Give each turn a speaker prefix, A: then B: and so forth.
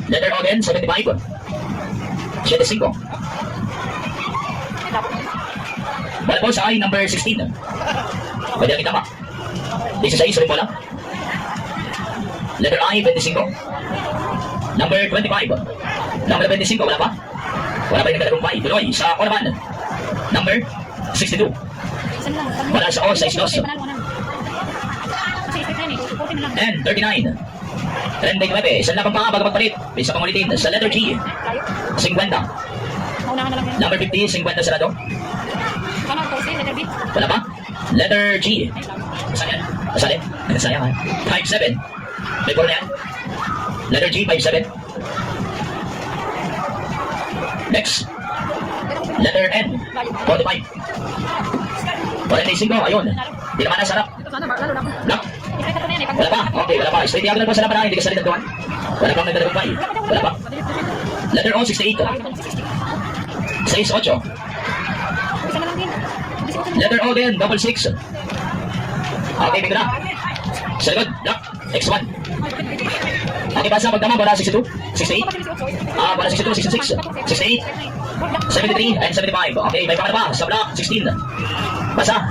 A: Letter O din, 75. 75. Bala po sa ay number 16. Pwede lang itama. 16, sorry po lang. Letter I, 25. Number 25. Number 25, wala pa? Wala pa yung nagkatagumpay. Tuloy, sa O naman. Number 62. Wala sa O, sa isnos. And 39. 39, isang labang pa nga bago magpalit. Isa pang ulitin, sa letter G. 50. Number 50, 50 sa lado. Wala pa? Letter G. Saan yan? Saan yan? Sayang ha? 57. May puro na yan? Letter G, 57. Next. Letter N, 45. 45, ayun. Di naman nasarap. Lock. Wala pa? Okay, wala pa. Straight diagonal po sa laban, hindi ka salita doon. Wala pang nagdadagumpay. Wala pa. Letter O, 68. 68. Letter O din, double 6. Okay, bigla na. Sa likod, lock. X1. Okay, basa pagtama, wala 62, 68. Wala 62, 66, 68, 73, and 75. Okay, may pangalan pa sa block 16. Basa.